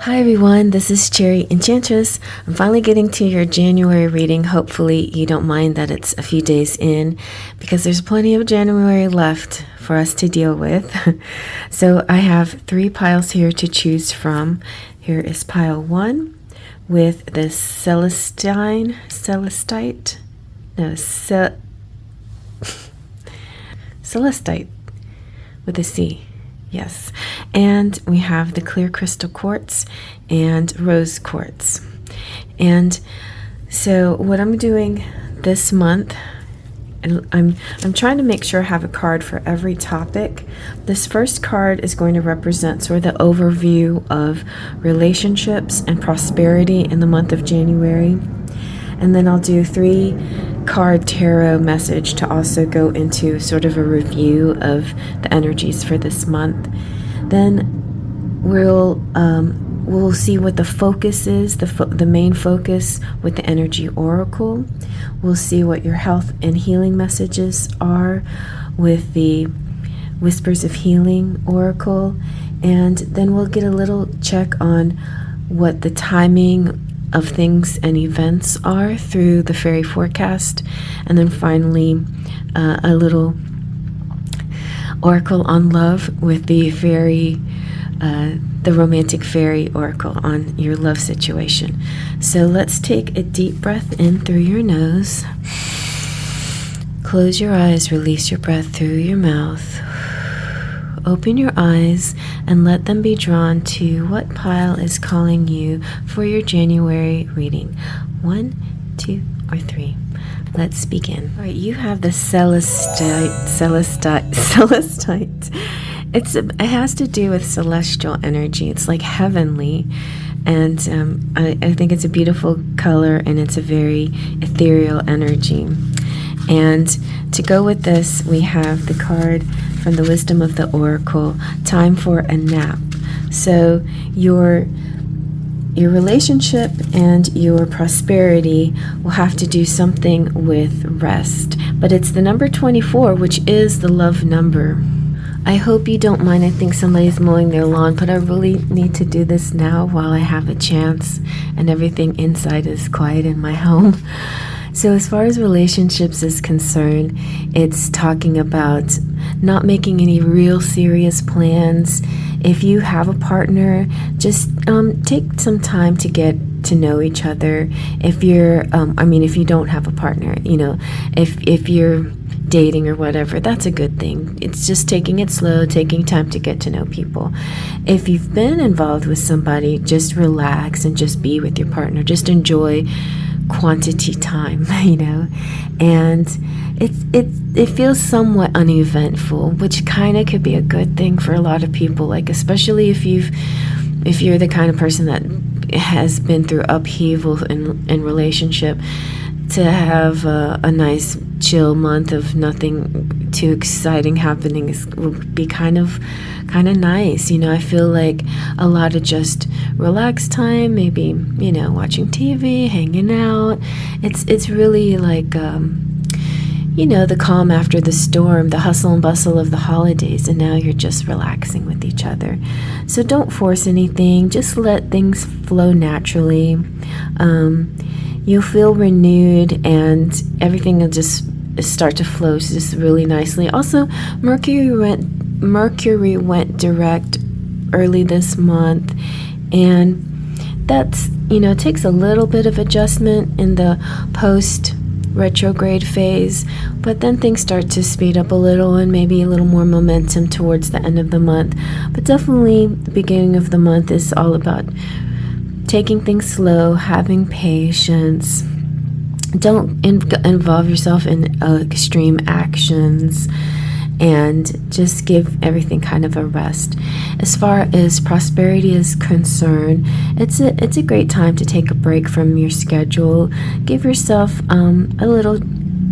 Hi everyone, this is CherryEnchantress. I'm finally getting to your January reading. Hopefully you don't mind that it's a few days in because there's plenty of January left for us to deal with. So I have 3 piles here to choose from. Here is pile 1 with the Celestite, Celestite with a C. Yes, and we have the clear crystal quartz and rose quartz. And so what I'm doing this month, and I'm trying to make sure I have a card for every topic. This first card is going to represent sort of the overview of relationships and prosperity in the month of January. And then I'll do 3 card tarot message to also go into sort of a review of the energies for this month. Then we'll see what the focus is, the main focus with the energy oracle. We'll see what your health and healing messages are with the whispers of healing oracle, and then we'll get a little check on what the timing of things and events are through the fairy forecast, and then finally a little oracle on love with the fairy, the romantic fairy oracle on your love situation. So let's take a deep breath in through your nose, close your eyes, release your breath through your mouth. Open your eyes and let them be drawn to what pile is calling you for your January reading. 1, 2, or 3. Let's begin. All right, you have the Celestite. It has to do with celestial energy. It's like heavenly, and I think it's a beautiful color, and it's a very ethereal energy. And to go with this, we have the card from the Wisdom of the Oracle, Time for a Nap. So your relationship and your prosperity will have to do something with rest. But it's the number 24, which is the love number. I hope you don't mind. I think somebody's mowing their lawn, but I really need to do this now while I have a chance and everything inside is quiet in my home. So as far as relationships is concerned, it's talking about not making any real serious plans. If you have a partner, just take some time to get to know each other. If you're, if you don't have a partner, if you're dating or whatever, that's a good thing. It's just taking it slow, taking time to get to know people. If you've been involved with somebody, just relax and just be with your partner. Just enjoy quantity time, and it feels somewhat uneventful, which kind of could be a good thing for a lot of people, like especially if you're the kind of person that has been through upheaval in relationship. To have a nice chill month of nothing too exciting happening would be kind of nice. I feel like a lot of just relaxed time, maybe watching TV, hanging out. It's really like the calm after the storm, the hustle and bustle of the holidays, and now you're just relaxing with each other. So don't force anything, just let things flow naturally. You'll feel renewed and everything will just start to flow just really nicely. Also, Mercury went direct early this month, and that's, takes a little bit of adjustment in the post retrograde phase, but then things start to speed up a little and maybe a little more momentum towards the end of the month. But definitely the beginning of the month is all about taking things slow, having patience. Don't involve yourself in extreme actions, and just give everything kind of a rest. As far as prosperity is concerned, it's a great time to take a break from your schedule. Give yourself a little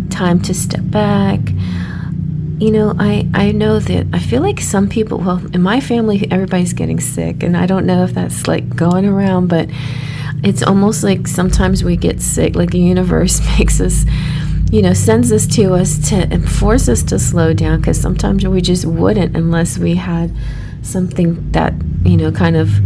time to step back. I know that I feel like some people, well, in my family, everybody's getting sick, and I don't know if that's like going around, but it's almost like sometimes we get sick, like the universe makes us, sends us to force us to slow down, because sometimes we just wouldn't unless we had something that, kind of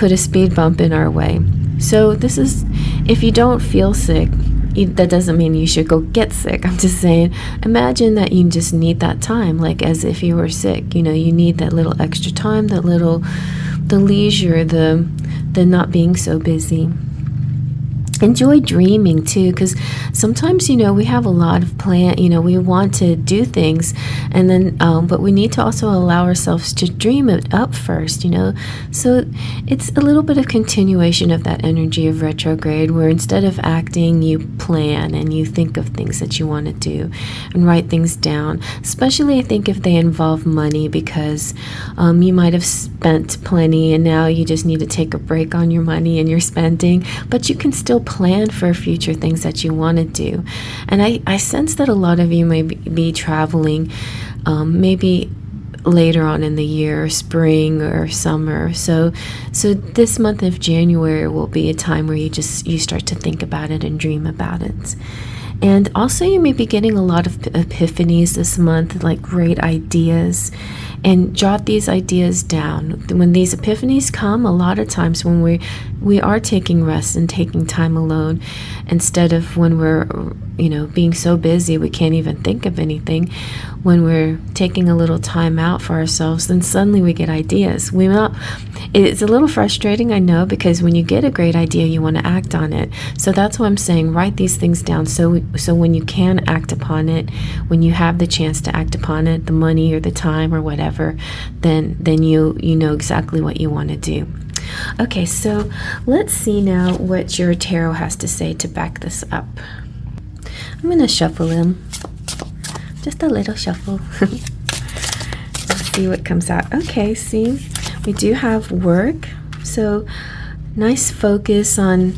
put a speed bump in our way. So this is, if you don't feel sick, that doesn't mean you should go get sick. I'm just saying, imagine that you just need that time, like as if you were sick. You need that little extra time, the leisure, the not being so busy. Enjoy dreaming too, because sometimes we have a lot of we want to do things, and then but we need to also allow ourselves to dream it up first. So it's a little bit of continuation of that energy of retrograde, where instead of acting, you plan and you think of things that you want to do and write things down. Especially I think if they involve money, because you might have spent plenty and now you just need to take a break on your money and your spending, but you can still plan for future things that you want to do. And I sense that a lot of you may be traveling, maybe later on in the year, spring or summer. So this month of January will be a time where you start to think about it and dream about it. And also you may be getting a lot of epiphanies this month, like great ideas, and jot these ideas down. When these epiphanies come, a lot of times when we are taking rest and taking time alone, instead of when we're being so busy we can't even think of anything, when we're taking a little time out for ourselves, then suddenly we get ideas. It's a little frustrating, I know, because when you get a great idea, you want to act on it. So that's why I'm saying write these things down, so when you can act upon it, when you have the chance to act upon it, the money or the time or whatever, then you know exactly what you want to do. Okay, so let's see now what your tarot has to say to back this up. I'm going to shuffle them. Just a little shuffle. Let's see what comes out. Okay, see, we do have work. So nice focus on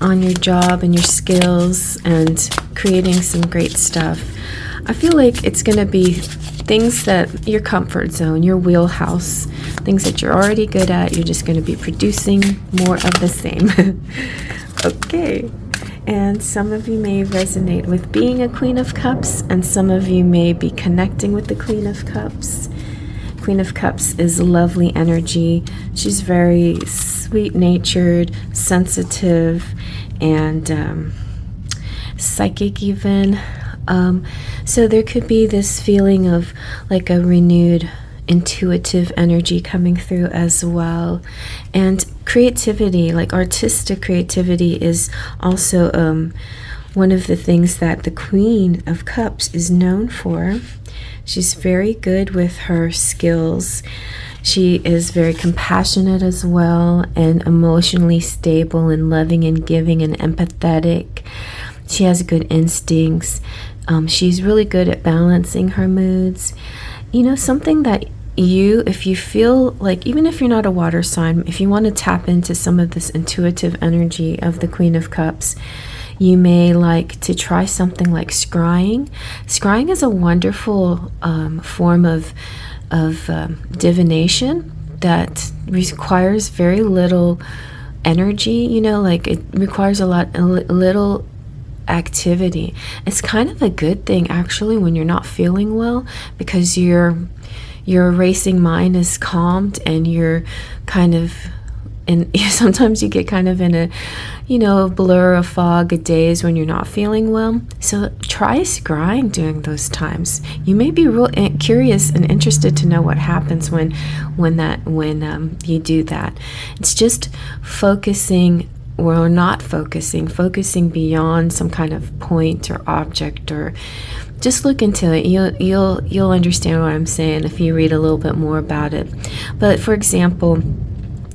your job and your skills and creating some great stuff. I feel like it's going to be things that your comfort zone, your wheelhouse, things that you're already good at. You're just going to be producing more of the same. Okay. And some of you may resonate with being a Queen of Cups, and some of you may be connecting with the Queen of Cups. Queen of Cups is lovely energy. She's very sweet-natured, sensitive, and psychic even. So there could be this feeling of like a renewed intuitive energy coming through as well. And creativity, like artistic creativity, is also one of the things that the Queen of Cups is known for. She's very good with her skills. She is very compassionate as well, and emotionally stable and loving and giving and empathetic. She has good instincts. She's really good at balancing her moods. Something that if you feel like, even if you're not a water sign, if you want to tap into some of this intuitive energy of the Queen of Cups, you may like to try something like scrying. Scrying is a wonderful form of divination that requires very little energy. Like it requires a little activity. It's kind of a good thing actually when you're not feeling well, because your racing mind is calmed, and you're kind of sometimes you get kind of in a blur, a fog, a daze when you're not feeling well. So try scrying during those times. You may be real curious and interested to know what happens when you do that. It's just focusing or not focusing beyond some kind of point or object, or just look into it. You'll understand what I'm saying if you read a little bit more about it. But for example,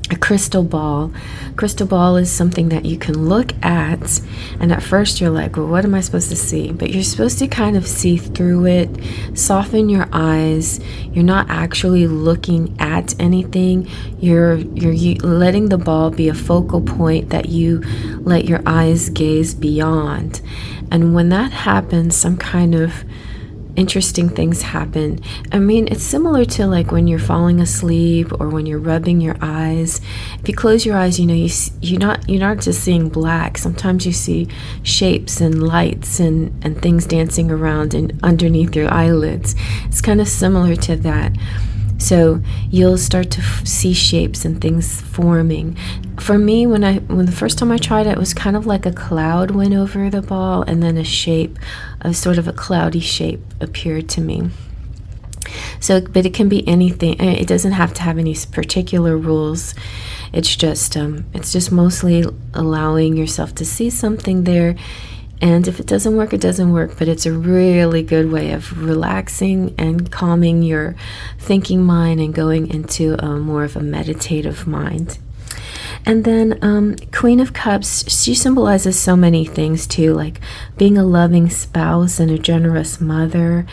a crystal ball. Crystal ball is something that you can look at, and at first you're like, well, what am I supposed to see? But you're supposed to kind of see through it, soften your eyes. You're not actually looking at anything. You're letting the ball be a focal point that you let your eyes gaze beyond. And when that happens, some kind of interesting things happen. I mean, it's similar to like when you're falling asleep or when you're rubbing your eyes. If you close your eyes, you're not just seeing black. Sometimes you see shapes and lights and things dancing around and underneath your eyelids. It's kind of similar to that. So you'll start to see shapes and things forming. For me, when the first time I tried it, it was kind of like a cloud went over the ball, and then a shape, a sort of a cloudy shape appeared to me. So, but it can be anything. It doesn't have to have any particular rules. It's just mostly allowing yourself to see something there. And if it doesn't work, it doesn't work. But it's a really good way of relaxing and calming your thinking mind and going into more of a meditative mind. And then Queen of Cups, she symbolizes so many things too, like being a loving spouse and a generous mother.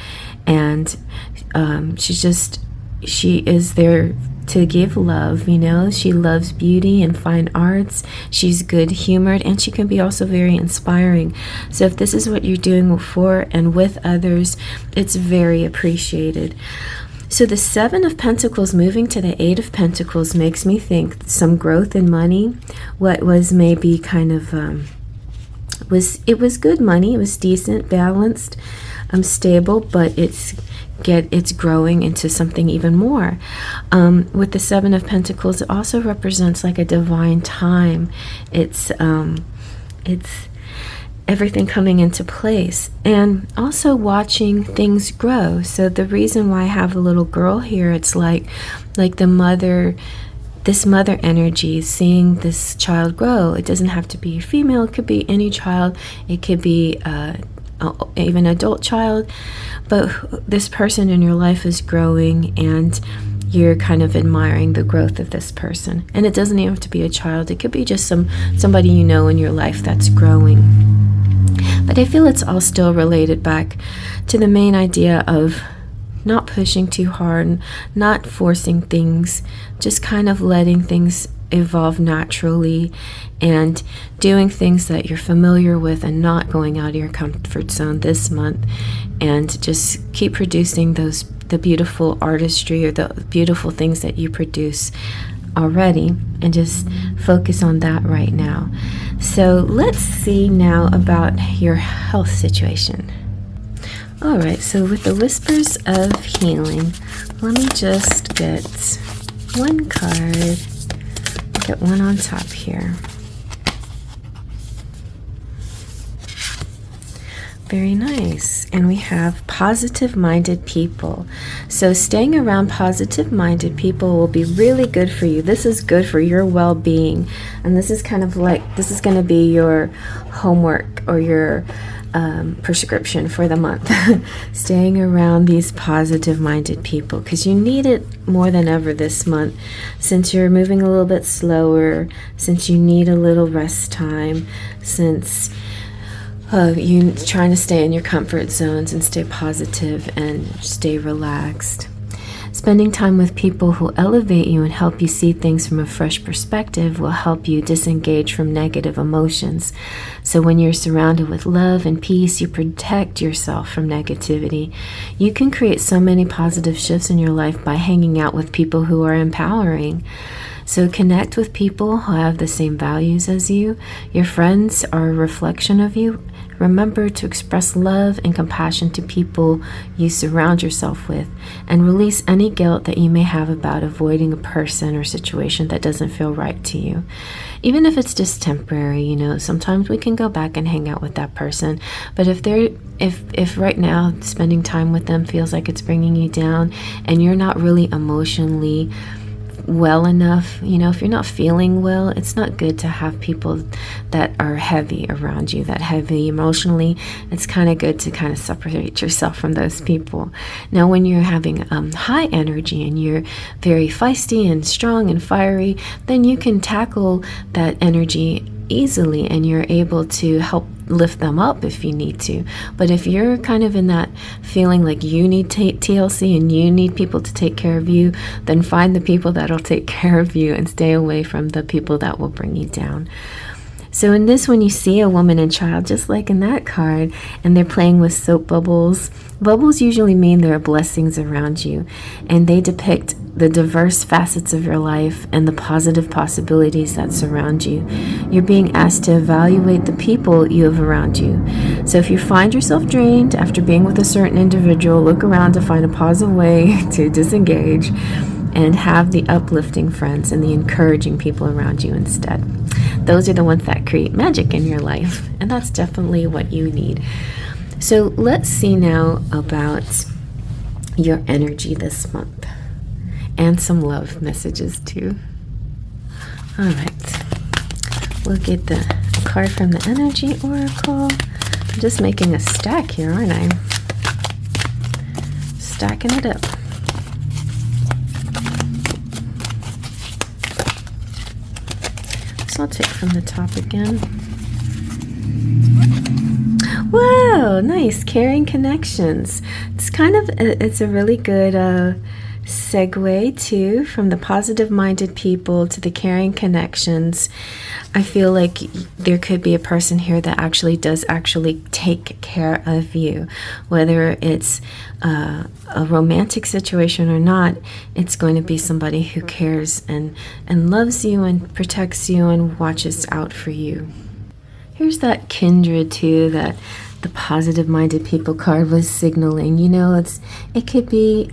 And she is there to give love, you know. She loves beauty and fine arts. She's good humored, and she can be also very inspiring. So if this is what you're doing for and with others, it's very appreciated. So the Seven of Pentacles moving to the Eight of Pentacles makes me think some growth in money. What was maybe kind of it was good money. It was decent, balanced, stable, but it's growing into something even more. With the Seven of Pentacles, it also represents like a divine time. It's everything coming into place, and also watching things grow. So the reason why I have a little girl here, it's like the mother, this mother energy, seeing this child grow. It doesn't have to be a female. It could be any child. It could be even adult child, but this person in your life is growing, and you're kind of admiring the growth of this person. And it doesn't even have to be a child. It could be just somebody you know in your life that's growing. But I feel it's all still related back to the main idea of not pushing too hard, not forcing things, just kind of letting things evolve naturally and doing things that you're familiar with and not going out of your comfort zone this month, and just keep producing the beautiful artistry or the beautiful things that you produce already, and just focus on that right now. So let's see now about your health situation. All right, so with the Whispers of Healing, let me just get one card. Get one on top here. Very nice. And we have positive-minded people. So staying around positive-minded people will be really good for you. This is good for your well-being. And this is kind of like, this is going to be your homework or your prescription for the month. Staying around these positive-minded people, because you need it more than ever this month, since you're moving a little bit slower, since you need a little rest time, since you're trying to stay in your comfort zones and stay positive and stay relaxed. Spending time with people who elevate you and help you see things from a fresh perspective will help you disengage from negative emotions. So when you're surrounded with love and peace, you protect yourself from negativity. You can create so many positive shifts in your life by hanging out with people who are empowering. So connect with people who have the same values as you. Your friends are a reflection of you. Remember to express love and compassion to people you surround yourself with, and release any guilt that you may have about avoiding a person or situation that doesn't feel right to you. Even if it's just temporary, you know, sometimes we can go back and hang out with that person. But if right now spending time with them feels like it's bringing you down and you're not really emotionally well enough, you know, if you're not feeling well, it's not good to have people that are heavy around you, that heavy emotionally. It's kind of good to kind of separate yourself from those people. Now, when you're having high energy and you're very feisty and strong and fiery, then you can tackle that energy easily and you're able to help lift them up if you need to. But if you're kind of in that feeling like you need TLC and you need people to take care of you, then find the people that'll take care of you and stay away from the people that will bring you down. So in this, when you see a woman and child, just like in that card, and they're playing with soap bubbles, bubbles usually mean there are blessings around you, and they depict the diverse facets of your life and the positive possibilities that surround you. You're being asked to evaluate the people you have around you. So if you find yourself drained after being with a certain individual, look around to find a positive way to disengage and have the uplifting friends and the encouraging people around you instead. Those are the ones that create magic in your life, and that's definitely what you need. So let's see now about your energy this month and some love messages too. All right, we'll get the card from the Energy Oracle. I'm just making a stack here, aren't I? Stacking it up. So I'll take from the top again. Wow, nice. Caring connections. It's kind of, it's a really good segue too, from the positive-minded people to the caring connections. I feel like there could be a person here that actually does take care of you, whether it's a romantic situation or not. It's going to be somebody who cares and loves you and protects you and watches out for you. Here's that kindred too that the positive-minded people card was signaling. You know, it could be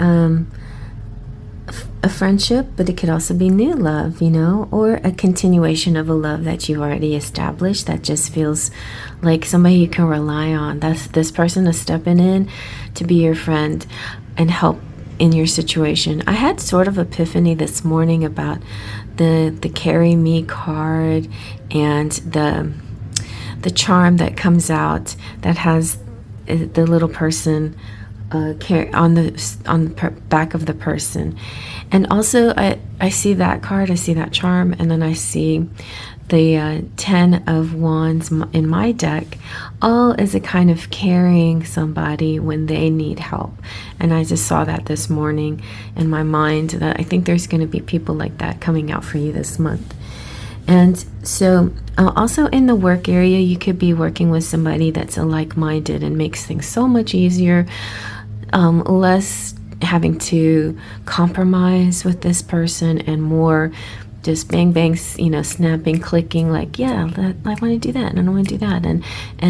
a friendship, but it could also be new love, you know, or a continuation of a love that you've already established that just feels like somebody you can rely on. This person is stepping in to be your friend and help in your situation. I had sort of epiphany this morning about the Carry Me card and the charm that comes out that has the little person on the back of the person. And also I see that card, I see that charm, and then I see the 10 of Wands in my deck, all as a kind of carrying somebody when they need help. And I just saw that this morning in my mind, that I think there's going to be people like that coming out for you this month. And so also in the work area, you could be working with somebody that's a like-minded and makes things so much easier, less having to compromise with this person and more just bang bang, you know, snapping, clicking, like, yeah, I want to do that and I want to do that, and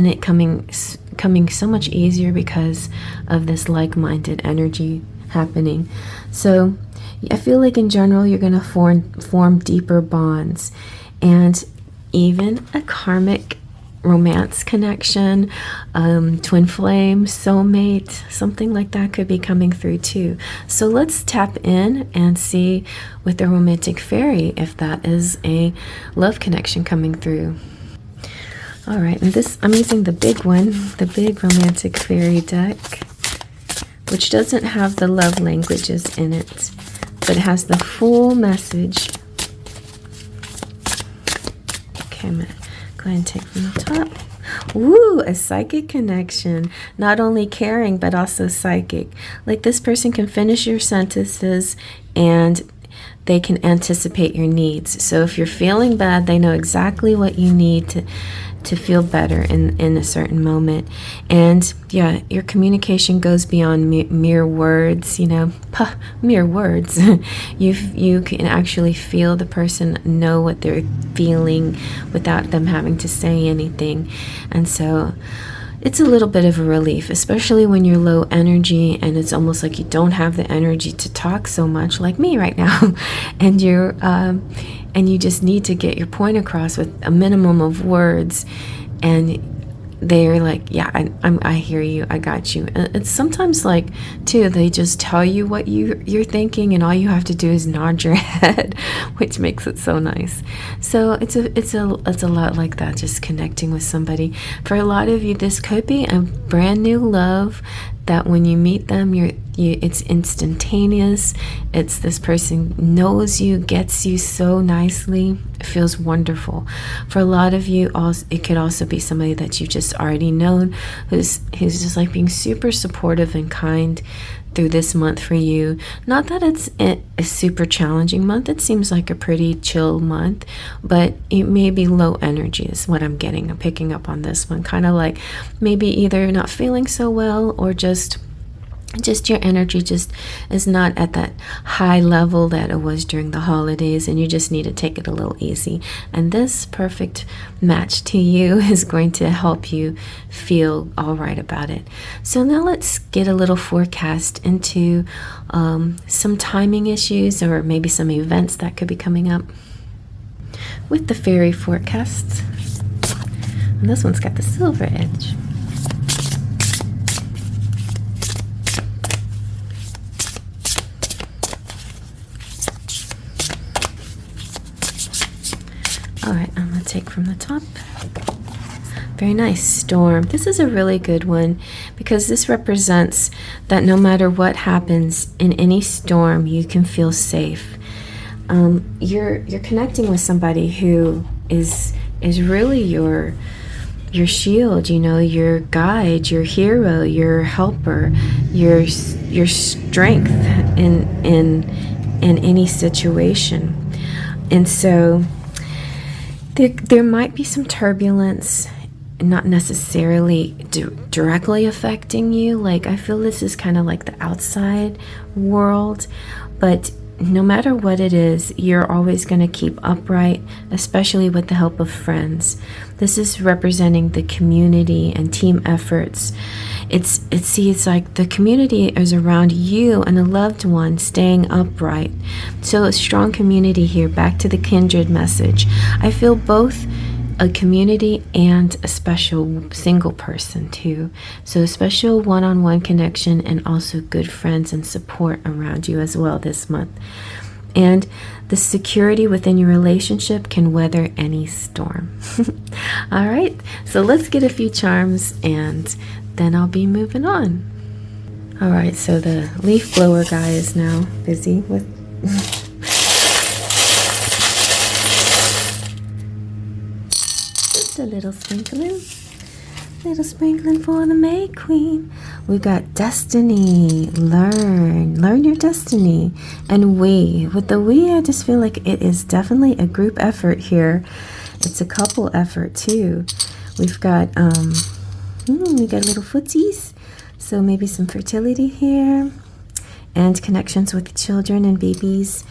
it coming so much easier because of this like-minded energy happening. So I feel like in general you're going to form deeper bonds, and even a karmic romance connection, twin flame, soulmate, something like that could be coming through too. So let's tap in and see with the romantic fairy if that is a love connection coming through. All right, and this, I'm using the big one, the big romantic fairy deck, which doesn't have the love languages in it, but it has the full message. Okay, I'm gonna go ahead and take from the top. Woo, a psychic connection. Not only caring, but also psychic. Like this person can finish your sentences and they can anticipate your needs. So if you're feeling bad, they know exactly what you need to feel better in a certain moment. And yeah, your communication goes beyond mere words, you know, mere words. You can actually feel the person, know what they're feeling without them having to say anything. And so it's a little bit of a relief, especially when you're low energy and it's almost like you don't have the energy to talk so much, like me right now. And you just need to get your point across with a minimum of words, and they're like, yeah, I hear you, I got you. And it's sometimes like too, they just tell you what you're thinking, and all you have to do is nod your head, which makes it so nice. So it's a lot like that, just connecting with somebody. For a lot of you, this could be a brand new love that when you meet them, it's instantaneous. It's this person knows you, gets you so nicely. It feels wonderful. For a lot of you, also, it could also be somebody that you've just already known, who's just like being super supportive and kind through this month for you. Not that it's a super challenging month. It seems like a pretty chill month, but it may be low energy is what I'm getting. I'm picking up on this one. Kind of like maybe either not feeling so well or just just your energy just is not at that high level that it was during the holidays, and you just need to take it a little easy. And this perfect match to you is going to help you feel all right about it. So now let's get a little forecast into some timing issues, or maybe some events that could be coming up with the fairy forecasts. And this one's got the silver edge. All right, I'm gonna take from the top. Very nice, storm. This is a really good one because this represents that no matter what happens in any storm, you can feel safe. You're connecting with somebody who is really your shield, you know, your guide, your hero, your helper, your strength in any situation. And so there might be some turbulence, not necessarily directly affecting you. Like, I feel this is kind of like the outside world, but no matter what it is, you're always going to keep upright, especially with the help of friends. This is representing the community and team efforts. It's like the community is around you and a loved one staying upright. So a strong community here, back to the kindred message. I feel both a community and a special single person too. So a special one-on-one connection, and also good friends and support around you as well this month. And the security within your relationship can weather any storm. All right, so let's get a few charms and then I'll be moving on. All right, so the leaf blower guy is now busy with a little sprinkling for the May Queen. We've got destiny, learn your destiny. And with the we, I just feel like it is definitely a group effort here. It's a couple effort too. We've got we got little footsies, so maybe some fertility here, and connections with children and babies.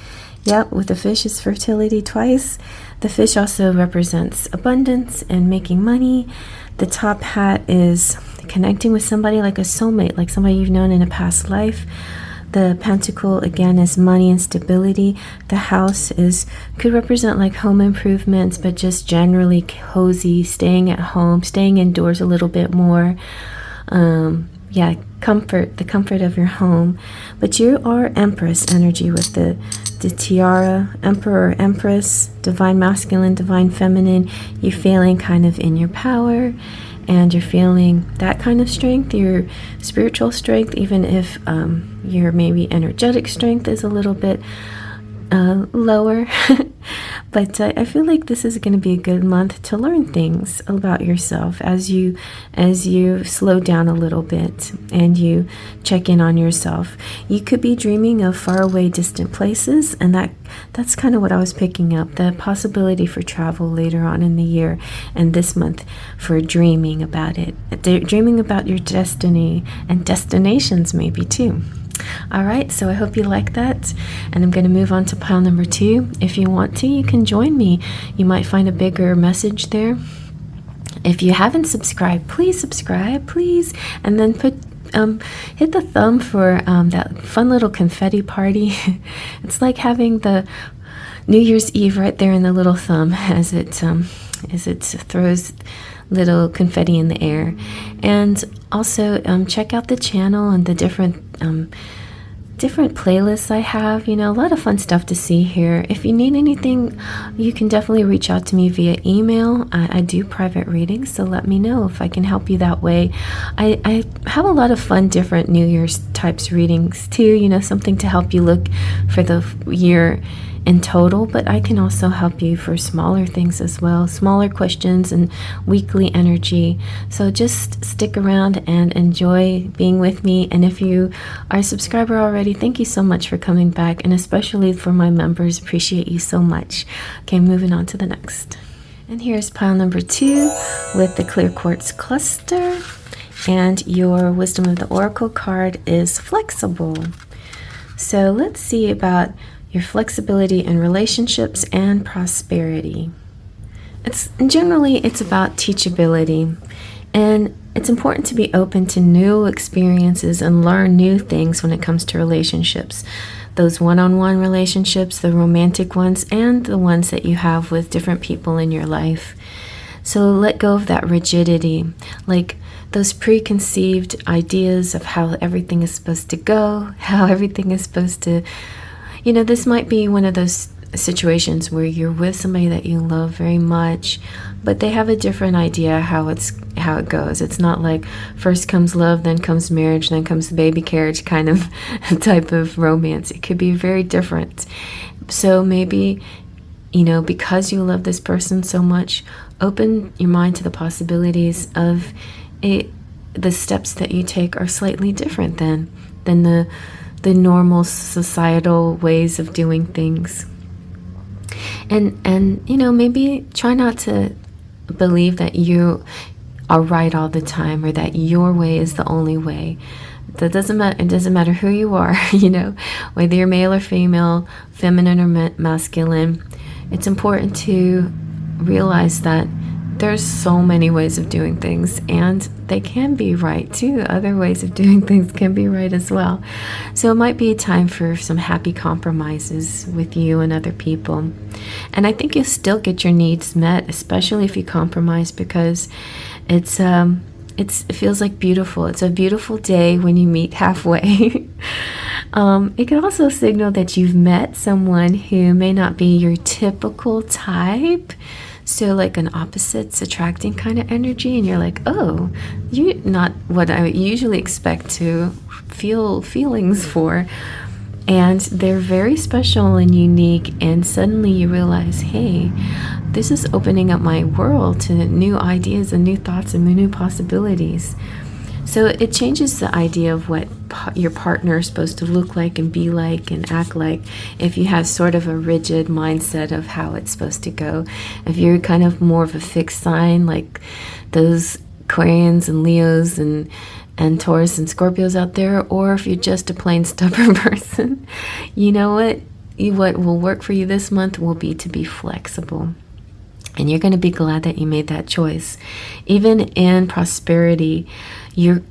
Yep, with the fish is fertility twice. The fish also represents abundance and making money. The top hat is connecting with somebody like a soulmate, like somebody you've known in a past life. The pentacle again is money and stability. The house could represent like home improvements, but just generally cozy, staying at home, staying indoors a little bit more. Comfort, the comfort of your home. But you are Empress energy with the tiara, Emperor, Empress, divine masculine, divine feminine. You're feeling kind of in your power, and you're feeling that kind of strength, your spiritual strength, even if your maybe energetic strength is a little bit lower. But I feel like this is going to be a good month to learn things about yourself as you slow down a little bit and you check in on yourself. You could be dreaming of faraway, distant places, and that's kind of what I was picking up, the possibility for travel later on in the year and this month for dreaming about it, dreaming about your destiny and destinations maybe too. All right, so I hope you like that, and I'm going to move on to pile number 2. If you want to, you can join me. You might find a bigger message there. If you haven't subscribed, please subscribe, please, and then hit the thumb for that fun little confetti party. It's like having the New Year's Eve right there in the little thumb as it throws little confetti in the air. And also check out the channel and the different playlists I have. A lot of fun stuff to see here. If you need anything, you can definitely reach out to me via email. I do private readings, so let me know if I can help you that way. I have a lot of fun different New Year's types readings too, something to help you look for the year in total, but I can also help you for smaller things as well, smaller questions and weekly energy. So just stick around and enjoy being with me. And if you are a subscriber already, thank you so much for coming back, and especially for my members, appreciate you so much. Okay, moving on to the next. And here's pile number 2 with the clear quartz cluster. And your Wisdom of the Oracle card is flexible. So let's see about your flexibility in relationships and prosperity. Generally it's about teachability, and it's important to be open to new experiences and learn new things when it comes to relationships. Those one-on-one relationships, the romantic ones, and the ones that you have with different people in your life. So let go of that rigidity, like those preconceived ideas of how everything is supposed to go, how everything is supposed to, this might be one of those situations where you're with somebody that you love very much, but they have a different idea how it goes. It's not like first comes love, then comes marriage, then comes the baby carriage kind of type of romance. It could be very different. So maybe, because you love this person so much, open your mind to the possibilities of it. The steps that you take are slightly different than the normal societal ways of doing things. And maybe try not to believe that you are right all the time, or that your way is the only way. That doesn't matter. It doesn't matter who you are, whether you're male or female, feminine or masculine. It's important to realize that there's so many ways of doing things, and they can be right too. Other ways of doing things can be right as well. So it might be time for some happy compromises with you and other people. And I think you'll still get your needs met, especially if you compromise, because it feels like beautiful. It's a beautiful day when you meet halfway. It can also signal that you've met someone who may not be your typical type. So like an opposites attracting kind of energy, and you're like, oh, you're not what I usually expect to feel feelings for. And they're very special and unique, and suddenly you realize, hey, this is opening up my world to new ideas and new thoughts and new possibilities. So it changes the idea of what your partner is supposed to look like and be like and act like, if you have sort of a rigid mindset of how it's supposed to go. If you're kind of more of a fixed sign, like those Aquarians and Leos and Taurus and Scorpios out there, or if you're just a plain stubborn person, you know what will work for you this month will be to be flexible. And you're going to be glad that you made that choice. Even in prosperity, if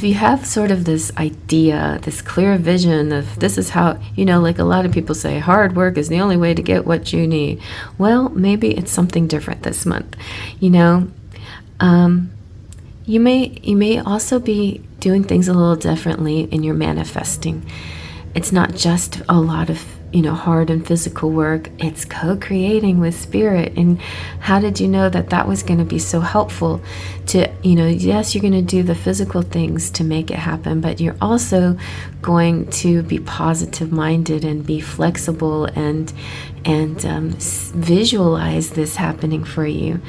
you have sort of this idea, this clear vision of this is how, like a lot of people say, hard work is the only way to get what you need. Well, maybe it's something different this month. You may also be doing things a little differently in your manifesting. It's not just a lot of hard and physical work. It's co-creating with spirit. And how did you know that was going to be so helpful to, yes, you're going to do the physical things to make it happen, but you're also going to be positive minded and be flexible and visualize this happening for you.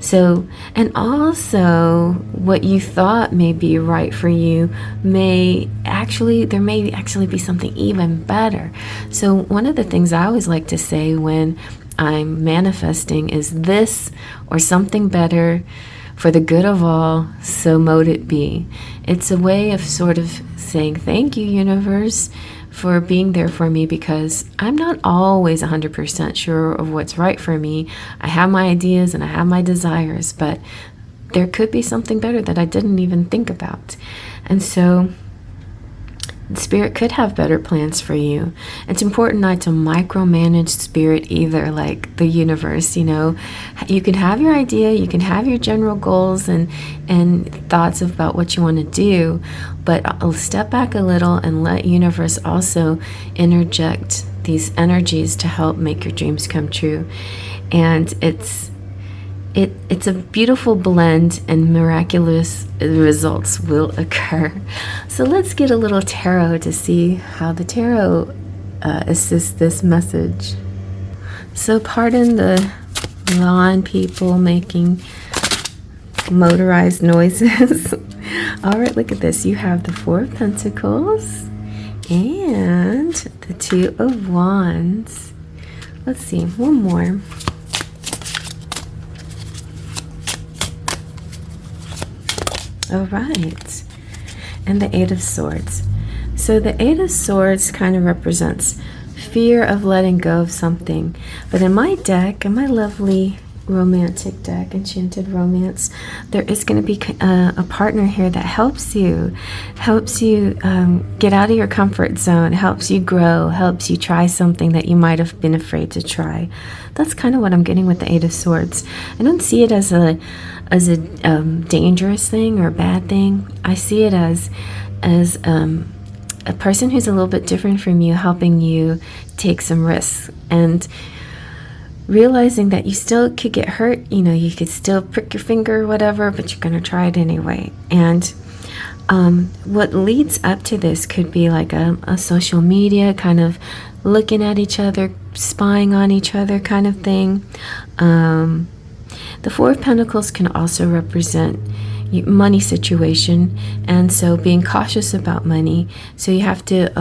So, and also what you thought may be right for you there may actually be something even better. So one of the things I always like to say when I'm manifesting is this or something better for the good of all, so mote it be. It's a way of sort of saying, thank you, universe, for being there for me, because I'm not always 100% sure of what's right for me. I have my ideas and I have my desires, but there could be something better that I didn't even think about. And so the spirit could have better plans for you. It's important not to micromanage spirit either, like the universe. You can have your idea, you can have your general goals and thoughts about what you want to do, but I'll step back a little and let universe also interject these energies to help make your dreams come true. And it's a beautiful blend, and miraculous results will occur. So let's get a little tarot to see how the tarot assists this message. So pardon the lawn people making motorized noises. All right, look at this. You have the Four of Pentacles and the Two of Wands. Let's see, one more. All right. And the Eight of Swords. So the Eight of Swords kind of represents fear of letting go of something. But in my deck, in my lovely romantic deck, Enchanted Romance, there is going to be a partner here that helps you get out of your comfort zone, helps you grow, helps you try something that you might have been afraid to try. That's kind of what I'm getting with the Eight of Swords. I don't see it as a dangerous thing or a bad thing. I see it as a person who's a little bit different from you, helping you take some risks and realizing that you still could get hurt. You know, you could still prick your finger or whatever, but you're going to try it anyway. And what leads up to this could be like a social media kind of looking at each other, spying on each other kind of thing. The Four of Pentacles can also represent money situation, and so being cautious about money. So you have to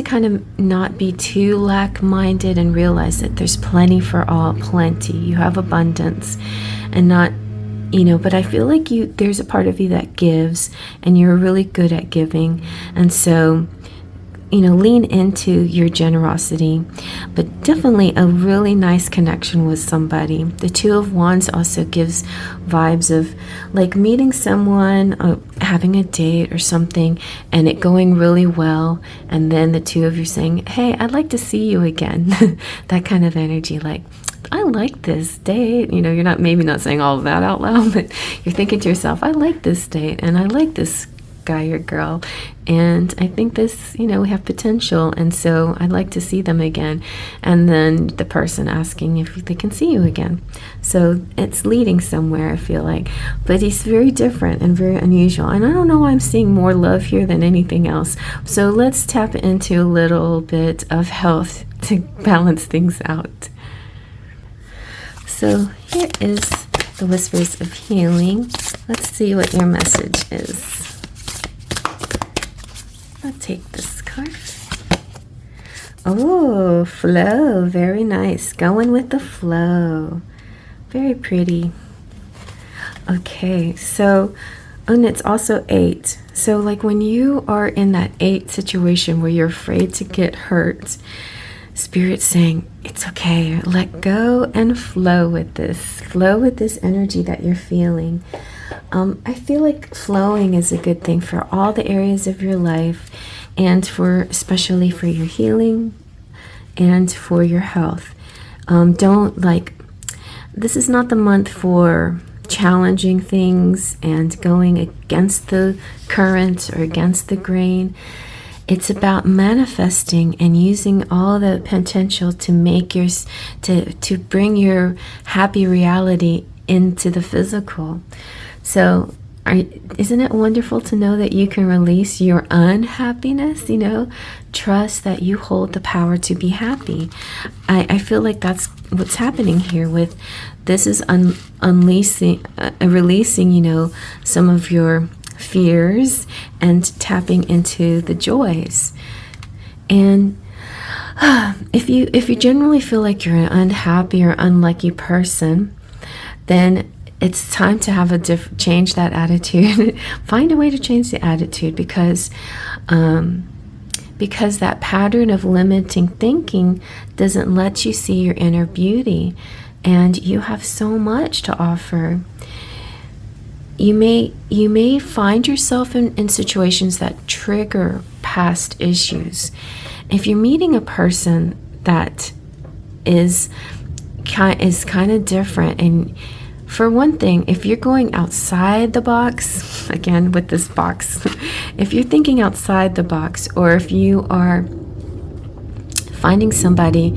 kind of not be too lack-minded and realize that there's plenty for all, plenty. You have abundance, and not, but I feel like there's a part of you that gives, and you're really good at giving, and so lean into your generosity. But definitely a really nice connection with somebody. The Two of Wands also gives vibes of like meeting someone, having a date or something, and it going really well, and then the two of you saying, hey, I'd like to see you again. That kind of energy, like, I like this date. You're maybe not saying all of that out loud, but you're thinking to yourself, I like this date, and I like this guy or girl, and I think this, we have potential, and so I'd like to see them again. And then the person asking if they can see you again. So it's leading somewhere, I feel like. But he's very different and very unusual, and I don't know why I'm seeing more love here than anything else. So let's tap into a little bit of health to balance things out. So here is the Whispers of Healing. Let's see what your message is. I'll take this card. Oh, flow. Very nice. Going with the flow. Very pretty. Okay, so, and it's also 8. So like when you are in that 8 situation where you're afraid to get hurt, Spirit's saying, it's okay. Let go and flow with this. Flow with this energy that you're feeling. I feel like flowing is a good thing for all the areas of your life, and especially for your healing and for your health. This is not the month for challenging things and going against the current or against the grain. It's about manifesting and using all the potential to make to bring your happy reality into the physical. So isn't it wonderful to know that you can release your unhappiness? Trust that you hold the power to be happy. I feel like that's what's happening here with this is releasing, some of your fears and tapping into the joys. And if you generally feel like you're an unhappy or unlucky person, then it's time to have change that attitude. Find a way to change the attitude, because that pattern of limiting thinking doesn't let you see your inner beauty, and you have so much to offer. You may find yourself in situations that trigger past issues. If you're meeting a person that is kind of different, and for one thing, if you're going outside the box, again with this box, if you're thinking outside the box, or if you are finding somebody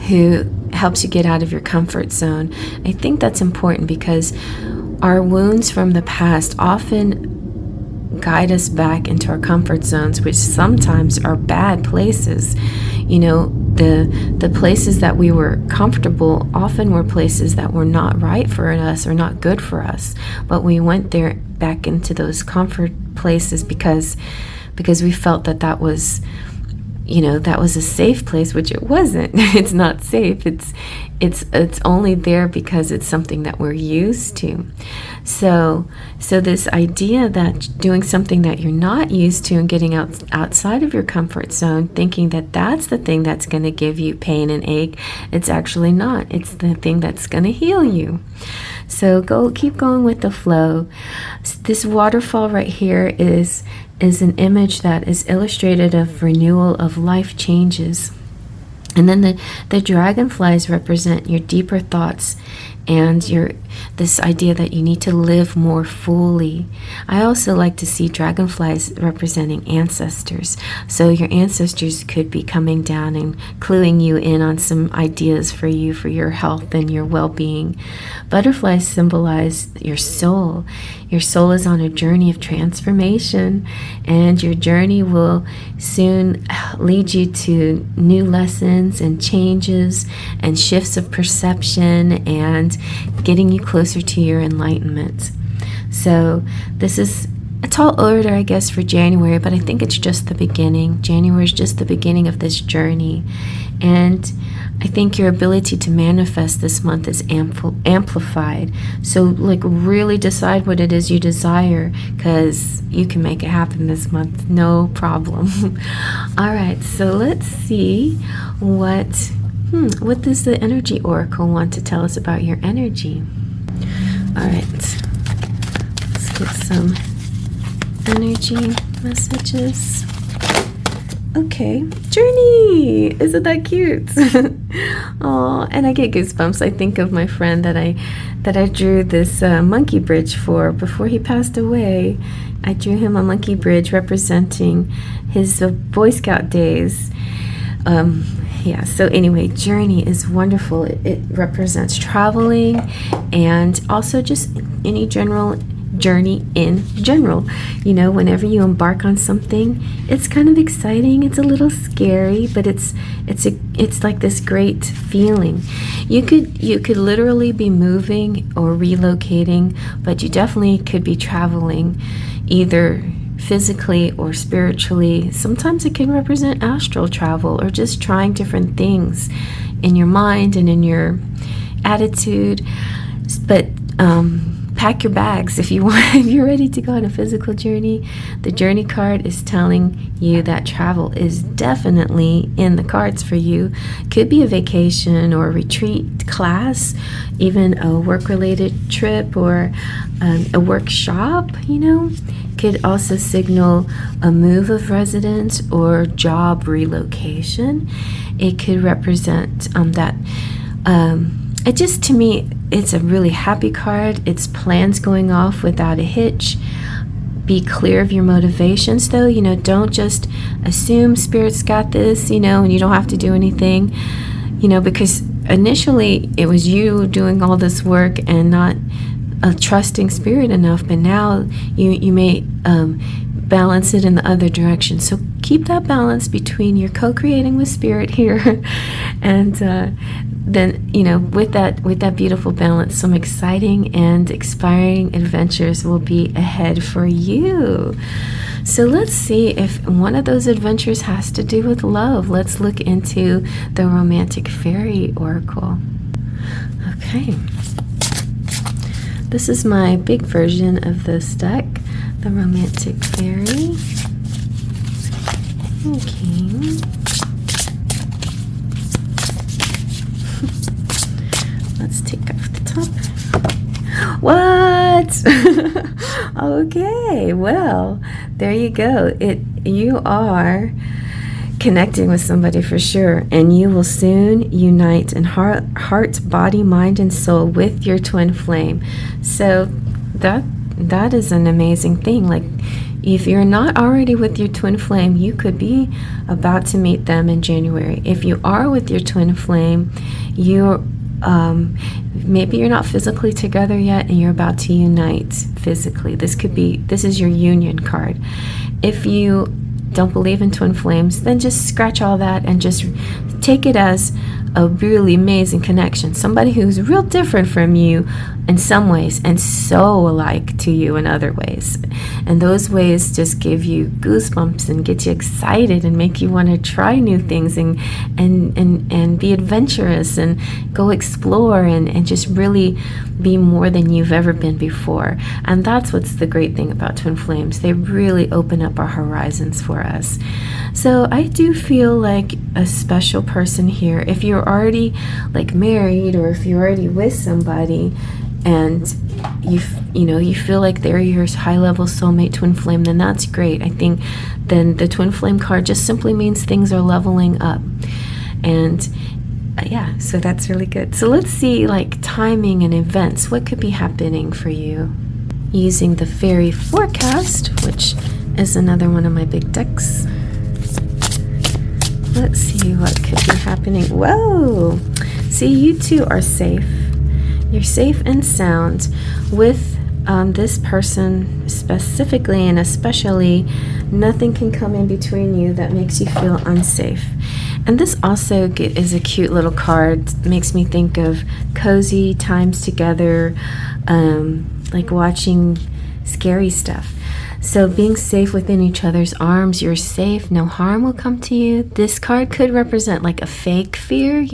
who helps you get out of your comfort zone, I think that's important, because our wounds from the past often guide us back into our comfort zones, which sometimes are bad places. The places that we were comfortable often were places that were not right for us or not good for us. But we went there back into those comfort places because we felt that was, that was a safe place, which it wasn't. It's not safe. It's only there because it's something that we're used to. So this idea that doing something that you're not used to and getting outside of your comfort zone, thinking that that's the thing that's going to give you pain and ache, it's actually not. It's the thing that's going to heal you. So keep going with the flow. This waterfall right here is an image that is illustrated of renewal of life changes. And then the dragonflies represent your deeper thoughts and this idea that you need to live more fully. I also like to see dragonflies representing ancestors. So your ancestors could be coming down and cluing you in on some ideas for your health and your well-being. Butterflies symbolize your soul. Your soul is on a journey of transformation, and your journey will soon lead you to new lessons and changes and shifts of perception and getting you closer to your enlightenment. So this is a tall order, I guess, for January, but I think it's just the beginning. January is just the beginning of this journey. And I think your ability to manifest this month is amplified. So really decide what it is you desire, because you can make it happen this month, no problem. All right, so let's see what does the energy oracle want to tell us about your energy. All right, let's get some energy messages. Okay, Journey! Isn't that cute? Oh, and I get goosebumps. I think of my friend that I drew this monkey bridge for before he passed away. I drew him a monkey bridge representing his Boy Scout days. Yeah, so anyway, Journey is wonderful. It represents traveling and also just any journey in general. Whenever you embark on something, it's kind of exciting, it's a little scary, but it's like this great feeling. You could literally be moving or relocating, but you definitely could be traveling, either physically or spiritually. Sometimes it can represent astral travel or just trying different things in your mind and in your attitude. But pack your bags if you want. If you're ready to go on a physical journey, the journey card is telling you that travel is definitely in the cards for you. Could be a vacation or a retreat class, even a work-related trip or a workshop, Could also signal a move of residence or job relocation. It could represent that it just, to me, it's a really happy card. It's plans going off without a hitch. Be clear of your motivations, though. Don't just assume Spirit's got this, and you don't have to do anything, because initially it was you doing all this work and not trusting Spirit enough, but now you may balance it in the other direction. So keep that balance between your co-creating with Spirit here and then with that beautiful balance, some exciting and inspiring adventures will be ahead for you. So let's see if one of those adventures has to do with love. Let's look into the romantic fairy oracle. Okay, this is my big version of this deck, the romantic fairy. Okay. Let's take off the top. What? Okay, well, there you go. You are connecting with somebody for sure, and you will soon unite in heart, body, mind, and soul with your twin flame. So that is an amazing thing. Like, if you're not already with your twin flame, you could be about to meet them in January. If you are with your twin flame, maybe you're not physically together yet and you're about to unite physically. This is your union card. If you don't believe in twin flames, then just scratch all that and just take it as a really amazing connection. Somebody who's real different from you in some ways and so alike to you in other ways. And those ways just give you goosebumps and get you excited and make you want to try new things and be adventurous and go explore and just really be more than you've ever been before. And that's what's the great thing about twin flames. They really open up our horizons for us. So I do feel like a special person here. If you're already like married, or if you're already with somebody and you feel like they're your high-level soulmate twin flame, then that's great. I think then the twin flame card just simply means things are leveling up. And yeah, so that's really good. So let's see, like, timing and events. What could be happening for you? Using the Fairy Forecast, which is another one of my big decks. Let's see what could be happening. Whoa! See, you two are safe. You're safe and sound with this person specifically and especially. Nothing can come in between you that makes you feel unsafe. And this also is a cute little card. It makes me think of cozy times together, like watching scary stuff. So being safe within each other's arms, you're safe, no harm will come to you. This card could represent like a fake fear,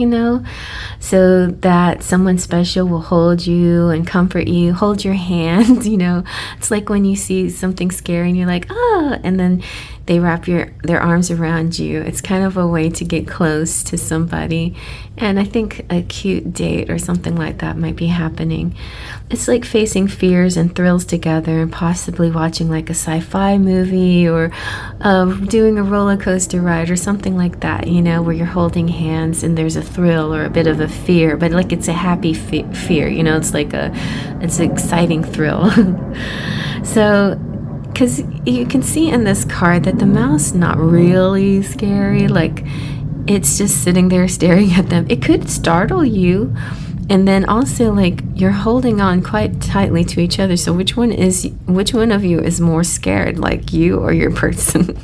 so that someone special will hold you and comfort you, hold your hand, It's like when you see something scary and you're like, oh, and then they wrap their arms around you. It's kind of a way to get close to somebody. And I think a cute date or something like that might be happening. It's like facing fears and thrills together and possibly watching like a sci-fi movie or doing a roller coaster ride or something like that, where you're holding hands and there's a thrill or a bit of a fear, but like it's a happy fear, it's like it's an exciting thrill. So, because you can see in this card that the mouse not really scary, like it's just sitting there staring at them. It could startle you, and then also like you're holding on quite tightly to each other. So which one of you is more scared, like you or your person?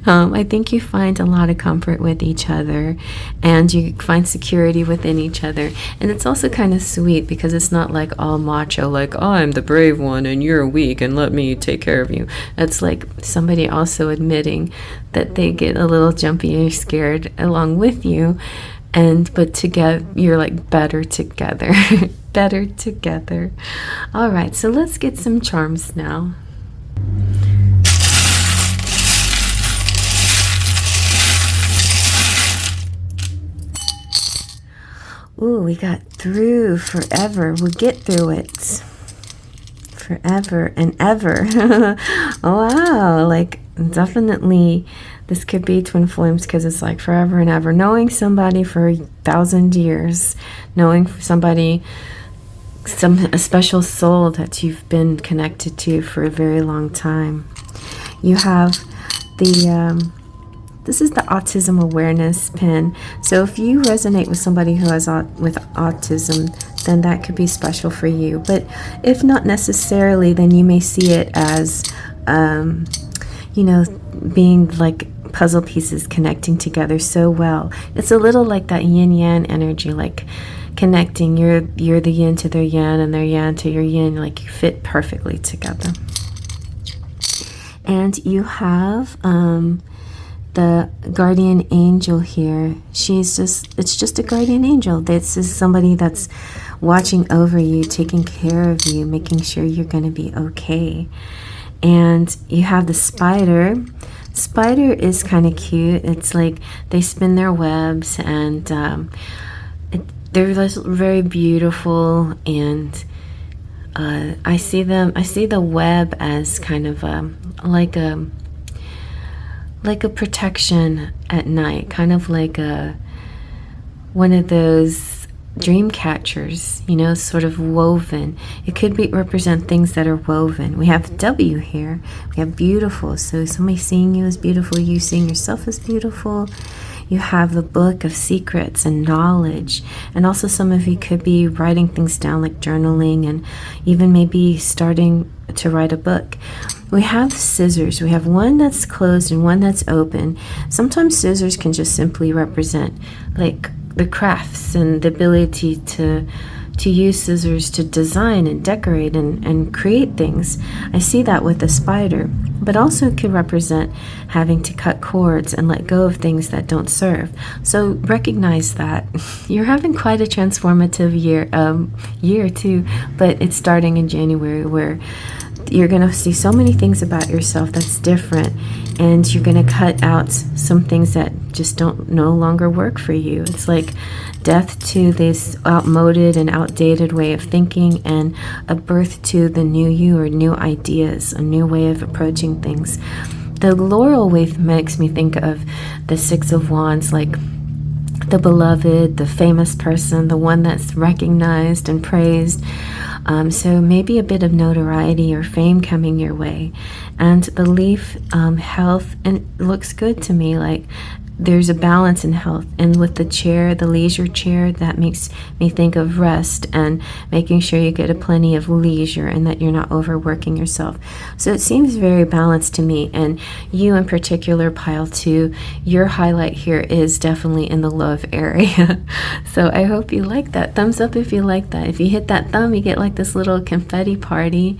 I think you find a lot of comfort with each other, and you find security within each other. And it's also kind of sweet because it's not like all macho, like, oh, I'm the brave one and you're weak and let me take care of you. It's like somebody also admitting that they get a little jumpy or scared along with you. But together, you're like better together. Better together. All right, so let's get some charms now. Ooh, we got through forever. We'll get through it. Forever and ever. Oh, wow. Like, definitely, this could be twin flames because it's like forever and ever. Knowing somebody for 1,000 years. Knowing somebody, a special soul that you've been connected to for a very long time. You have this is the autism awareness pin. So if you resonate with somebody who has with autism, then that could be special for you. But if not necessarily, then you may see it as, being like puzzle pieces connecting together so well. It's a little like that yin-yang energy, like connecting. You're the yin to their yang and their yang to your yin, like you fit perfectly together. And you have the guardian angel here. It's just a guardian angel. This is somebody that's watching over you, taking care of you, making sure you're going to be okay. And you have the spider. Spider is kind of cute. It's like they spin their webs, and they're very beautiful. And I see the web as kind of like a protection at night, kind of like one of those dream catchers, sort of woven. It could represent things that are woven. We have W here. We have beautiful. So somebody seeing you as beautiful, you seeing yourself as beautiful. You have the book of secrets and knowledge. And also some of you could be writing things down, like journaling, and even maybe starting to write a book. We have scissors. We have one that's closed and one that's open. Sometimes scissors can just simply represent like the crafts and the ability to use scissors to design and decorate and create things. I see that with the spider, but also could represent having to cut cords and let go of things that don't serve. So recognize that you're having quite a transformative year too, but it's starting in January, where you're going to see so many things about yourself that's different, and you're going to cut out some things that just don't no longer work for you. It's like death to this outmoded and outdated way of thinking, and a birth to the new you, or new ideas, a new way of approaching things. The laurel wreath makes me think of the Six of Wands, like the beloved, the famous person, the one that's recognized and praised. So maybe a bit of notoriety or fame coming your way. And the leaf, health, and looks good to me, like there's a balance in health. And with the chair, the leisure chair, that makes me think of rest and making sure you get a plenty of leisure and that you're not overworking yourself. So it seems very balanced to me. And you in particular, pile 2, your highlight here is definitely in the love area. So I hope you like that. Thumbs up if you like that. If you hit that thumb, you get like this little confetti party.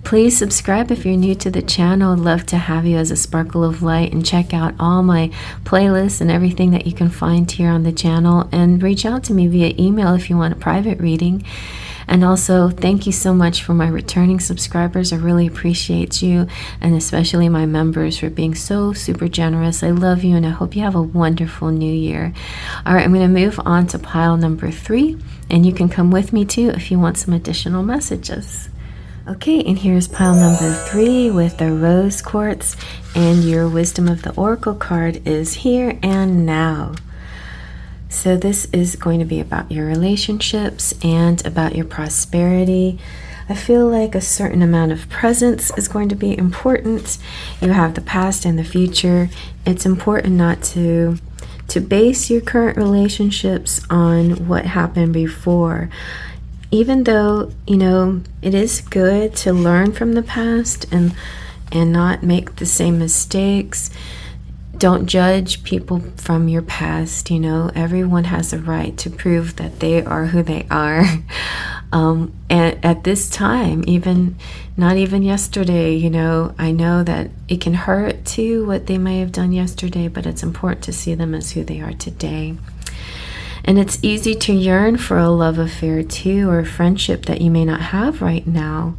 Please subscribe if you're new to the channel. I'd love to have you as a sparkle of light, and check out all my playlists and everything that you can find here on the channel, and reach out to me via email if you want a private reading. And also, thank you so much for my returning subscribers. I really appreciate you, and especially my members, for being so super generous. I love you, and I hope you have a wonderful new year. All right, I'm going to move on to pile number 3, and you can come with me too if you want some additional messages. Okay, and here's pile number 3 with the rose quartz, and your wisdom of the oracle card is here and now. So this is going to be about your relationships and about your prosperity. I feel like a certain amount of presence is going to be important. You have the past and the future. It's important not to base your current relationships on what happened before. Even though, it is good to learn from the past and not make the same mistakes. Don't judge people from your past. Everyone has a right to prove that they are who they are. And at this time, not even yesterday, I know that it can hurt too, what they may have done yesterday, but it's important to see them as who they are today. And it's easy to yearn for a love affair too, or a friendship that you may not have right now.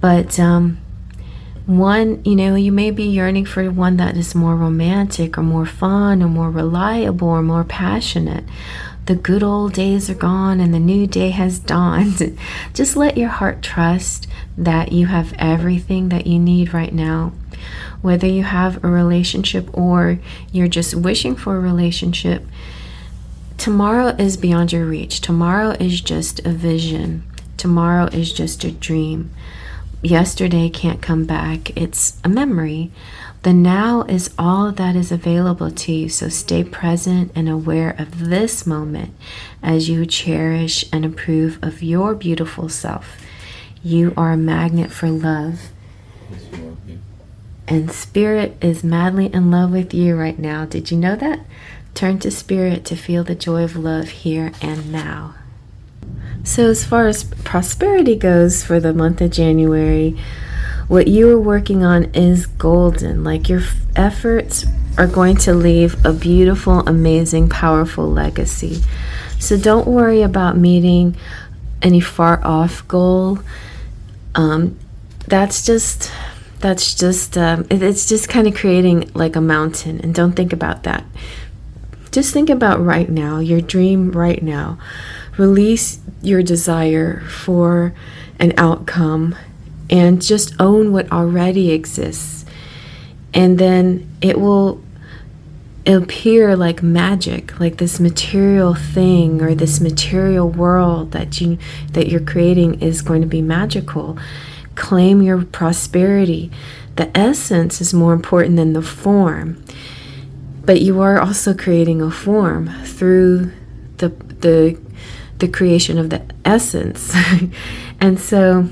But you may be yearning for one that is more romantic, or more fun, or more reliable, or more passionate. The good old days are gone and the new day has dawned. Just let your heart trust that you have everything that you need right now. Whether you have a relationship or you're just wishing for a relationship, tomorrow is beyond your reach. Tomorrow is just a vision. Tomorrow is just a dream. Yesterday can't come back. It's a memory. The now is all that is available to you. So stay present and aware of this moment as you cherish and approve of your beautiful self. You are a magnet for love. And Spirit is madly in love with you right now. Did you know that? Turn to Spirit to feel the joy of love here and now. So as far as prosperity goes for the month of January, what you are working on is golden. Like, your efforts are going to leave a beautiful, amazing, powerful legacy. So don't worry about meeting any far off goal. It's just kind of creating like a mountain, and don't think about that. Just think about right now, your dream right now. Release your desire for an outcome and just own what already exists. And then it will appear like magic, like this material thing or this material world that you're creating is going to be magical. Claim your prosperity. The essence is more important than the form. But you are also creating a form through the creation of the essence. And so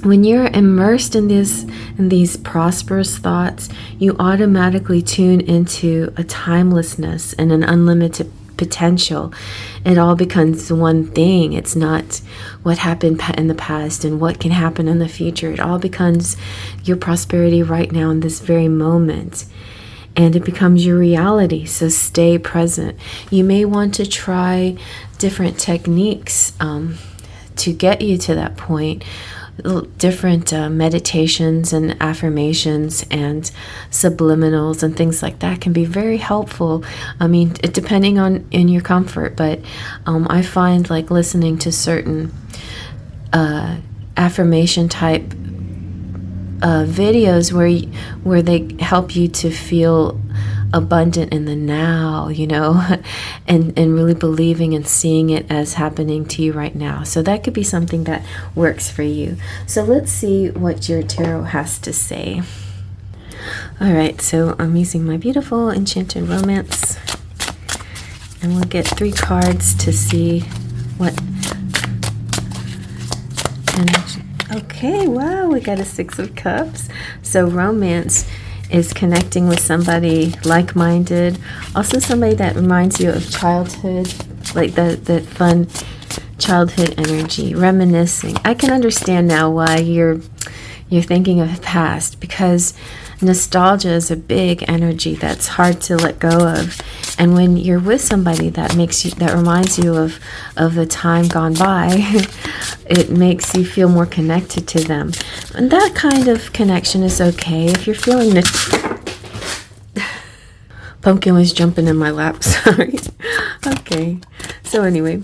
when you're immersed in these prosperous thoughts, you automatically tune into a timelessness and an unlimited potential. It all becomes one thing. It's not what happened in the past and what can happen in the future. It all becomes your prosperity right now in this very moment. And it becomes your reality. So stay present. You may want to try different techniques to get you to that point. Different meditations and affirmations and subliminals and things like that can be very helpful. I mean, depending on in your comfort, but I find like listening to certain affirmation type videos where they help you to feel abundant in the now, you know, and really believing and seeing it as happening to you right now. So that could be something that works for you. So let's see what your tarot has to say. All right, so I'm using my beautiful Enchanted Romance, and we'll get 3 cards to see what energy. Okay, wow, we got a 6 of Cups. So romance is connecting with somebody like-minded, also somebody that reminds you of childhood, like that fun childhood energy, reminiscing. I can understand now why you're thinking of the past, because nostalgia is a big energy that's hard to let go of. And when you're with somebody that reminds you of the time gone by, it makes you feel more connected to them. And that kind of connection is okay. If you're feeling Pumpkin was jumping in my lap, sorry. Okay, so anyway,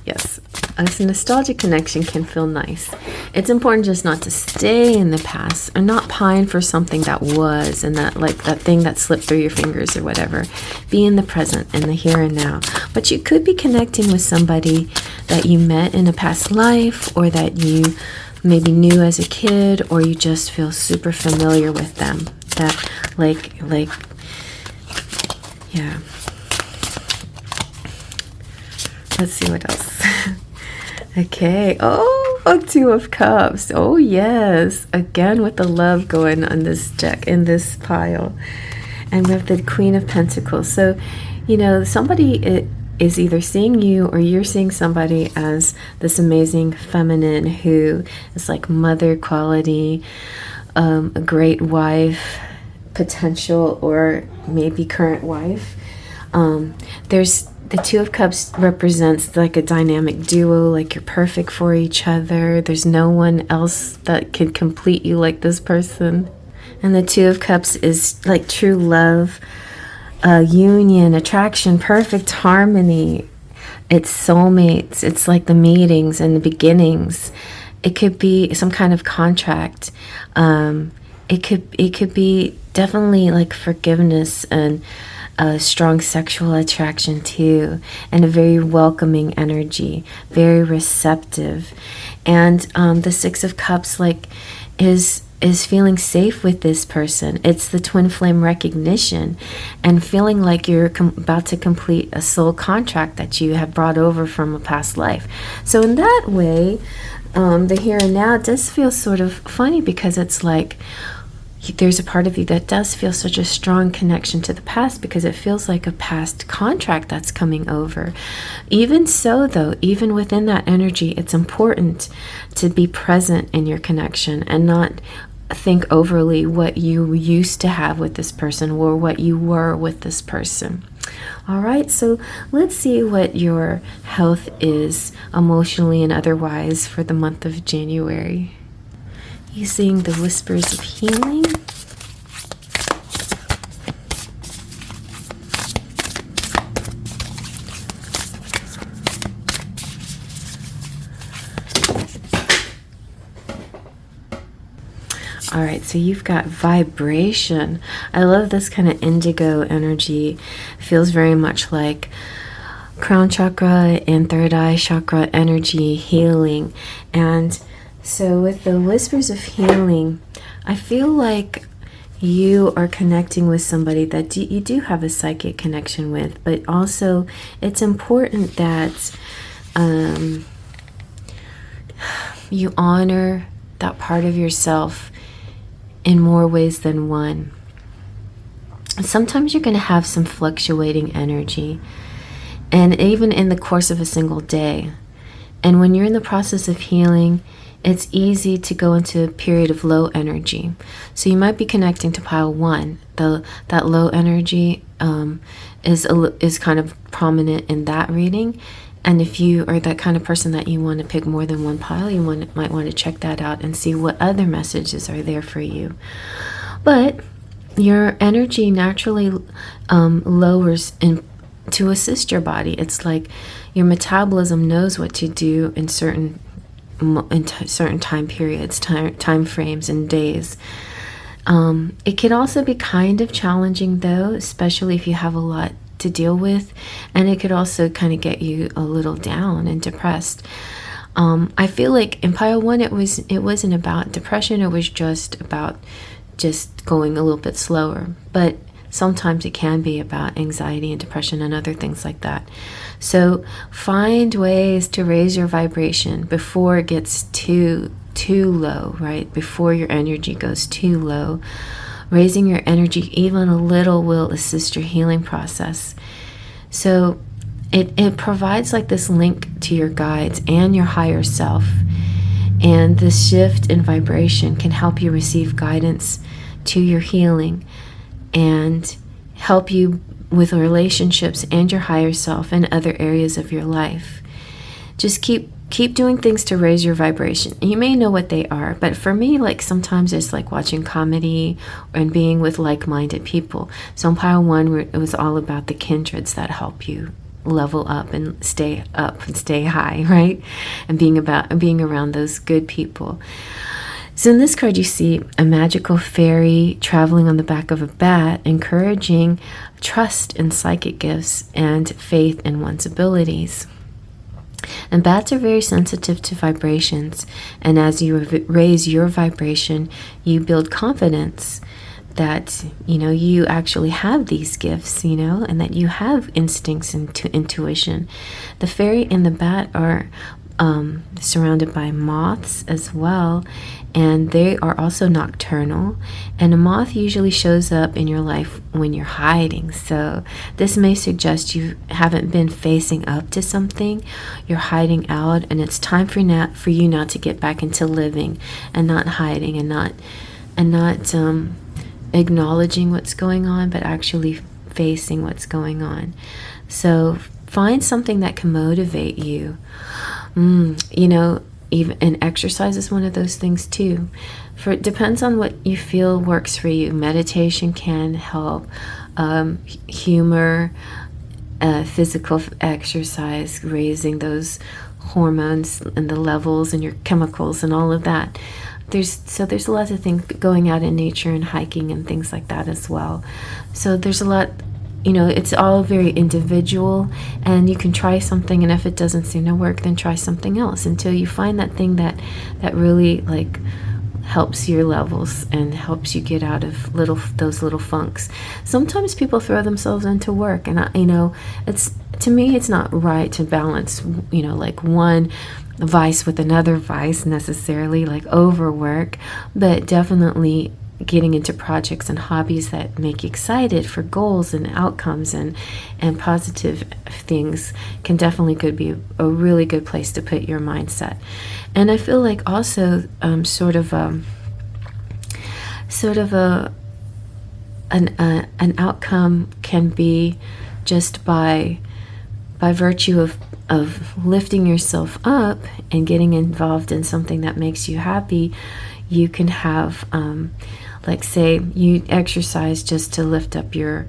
yes, a nostalgic connection can feel nice. It's important just not to stay in the past or not pine for something that was and that thing that slipped through your fingers or whatever. Be in the present, in the here and now. But you could be connecting with somebody that you met in a past life, or that you maybe knew as a kid, or you just feel super familiar with them. That yeah. Let's see what else. Okay. Oh, a 2 of Cups. Oh, yes. Again with the love going on this deck, in this pile. And we have the Queen of Pentacles. So, you know, somebody is either seeing you, or you're seeing somebody as this amazing feminine who is like mother quality, a great wife, potential, or maybe current wife. There's the 2 of Cups represents like a dynamic duo, like you're perfect for each other. There's no one else that can complete you like this person. And the 2 of Cups is like true love, union, attraction, perfect harmony. It's soulmates. It's like the meetings and the beginnings. It could be some kind of contract. It could be definitely like forgiveness and a strong sexual attraction too, and a very welcoming energy, very receptive. And the 6 of Cups is feeling safe with this person. It's the twin flame recognition and feeling like you're about to complete a soul contract that you have brought over from a past life. So in that way, the here and now does feel sort of funny, because it's like there's a part of you that does feel such a strong connection to the past, because it feels like a past contract that's coming over. Even so, though, even within that energy, it's important to be present in your connection and not think overly what you used to have with this person or what you were with this person. All right, so let's see what your health is emotionally and otherwise for the month of January. Using the Whispers of Healing. All right, so you've got vibration. I love this kind of indigo energy. Feels very much like crown chakra and third eye chakra energy, healing. And so with the Whispers of Healing, I feel like you are connecting with somebody that you do have a psychic connection with, but also it's important that you honor that part of yourself in more ways than one. Sometimes you're going to have some fluctuating energy, and even in the course of a single day. And when you're in the process of healing, it's easy to go into a period of low energy. So you might be connecting to pile 1. That low energy is kind of prominent in that reading. And if you are that kind of person that you want to pick more than one pile, you might want to check that out and see what other messages are there for you. But your energy naturally lowers to assist your body. It's like your metabolism knows what to do in certain time periods, time frames, and days. It can also be kind of challenging, though, especially if you have a lot to deal with, and it could also kind of get you a little down and depressed. I feel like in pile 1, it wasn't about depression. It was just about going a little bit slower. But sometimes it can be about anxiety and depression and other things like that. So find ways to raise your vibration before it gets too low, right? Before your energy goes too low. Raising your energy even a little will assist your healing process. So it provides like this link to your guides and your higher self. And this shift in vibration can help you receive guidance to your healing and help you with relationships and your higher self and other areas of your life. Just keep doing things to raise your vibration. You may know what they are, but for me, like sometimes it's like watching comedy and being with like-minded people. So in pile 1, it was all about the kindreds that help you level up and stay high, right? And being around those good people. So in this card, you see a magical fairy traveling on the back of a bat, encouraging trust in psychic gifts and faith in one's abilities. And bats are very sensitive to vibrations, and as you raise your vibration, you build confidence that you actually have these gifts, and that you have instincts and intuition. The fairy and the bat are surrounded by moths as well, and they are also nocturnal, and a moth usually shows up in your life when you're hiding. So this may suggest you haven't been facing up to something, you're hiding out, and it's time for you now to get back into living and not hiding and not acknowledging what's going on, but actually facing what's going on. So find something that can motivate you. Even and exercise is one of those things too. It depends on what you feel works for you. Meditation can help. Humor, physical exercise, raising those hormones and the levels and your chemicals and all of that. There's lots of things, going out in nature and hiking and things like that as well. So there's a lot. It's all very individual, and you can try something, and if it doesn't seem to work, then try something else until you find that thing that really like helps your levels and helps you get out of those little funks. Sometimes people throw themselves into work, and to me it's not right to balance like one vice with another vice necessarily, like overwork, but definitely getting into projects and hobbies that make you excited for goals and outcomes and positive things can definitely could be a really good place to put your mindset. And I feel like also sort of an outcome can be just by virtue of lifting yourself up and getting involved in something that makes you happy. You can have like say you exercise just to lift up your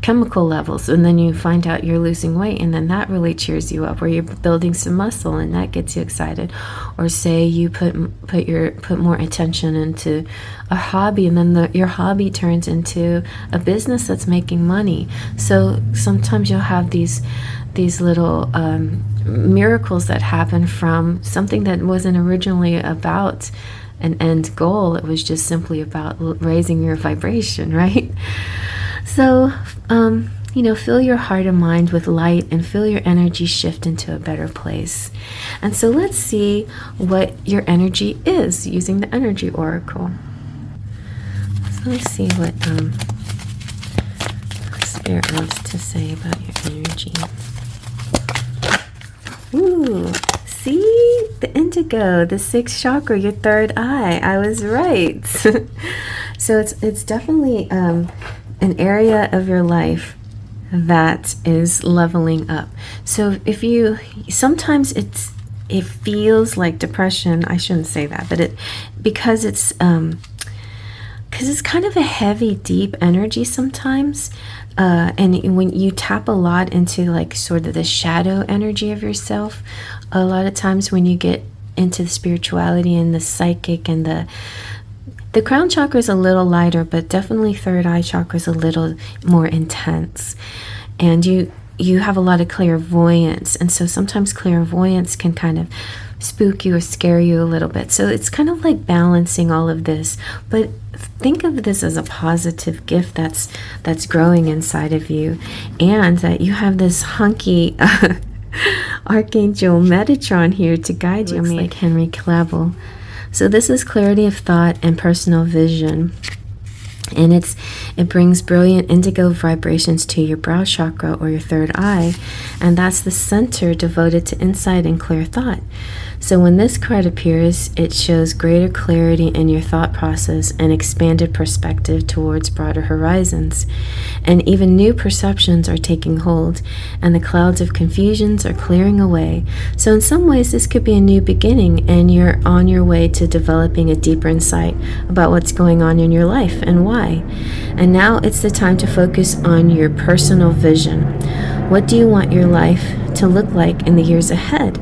chemical levels, and then you find out you're losing weight, and then that really cheers you up, or you're building some muscle and that gets you excited. Or say you put more attention into a hobby, and then your hobby turns into a business that's making money. So sometimes you'll have these little miracles that happen from something that wasn't originally about an end goal. It was just simply about raising your vibration, right? So, fill your heart and mind with light and feel your energy shift into a better place. And so let's see what your energy is using the energy oracle. So let's see what, Spirit wants to say about your energy. Ooh, see? The indigo, the sixth chakra, your third eye. I was right. So it's definitely an area of your life that is leveling up. So if you, sometimes it feels like depression. I shouldn't say that, but because it's kind of a heavy, deep energy sometimes. And when you tap a lot into like sort of the shadow energy of yourself, a lot of times when you get into the spirituality and the psychic and the crown chakra is a little lighter, but definitely third eye chakra is a little more intense. And you have a lot of clairvoyance. And so sometimes clairvoyance can kind of spook you or scare you a little bit. So it's kind of like balancing all of this. But think of this as a positive gift that's growing inside of you. And that you have this hunky Archangel Metatron here to guide you. Looks like Henry Cavill. So this is clarity of thought and personal vision. And it brings brilliant indigo vibrations to your brow chakra or your third eye, and that's the center devoted to insight and clear thought. So when this card appears, it shows greater clarity in your thought process and expanded perspective towards broader horizons. And even new perceptions are taking hold, and the clouds of confusions are clearing away. So in some ways, this could be a new beginning, and you're on your way to developing a deeper insight about what's going on in your life and why. And now it's the time to focus on your personal vision. What do you want your life to look like in the years ahead?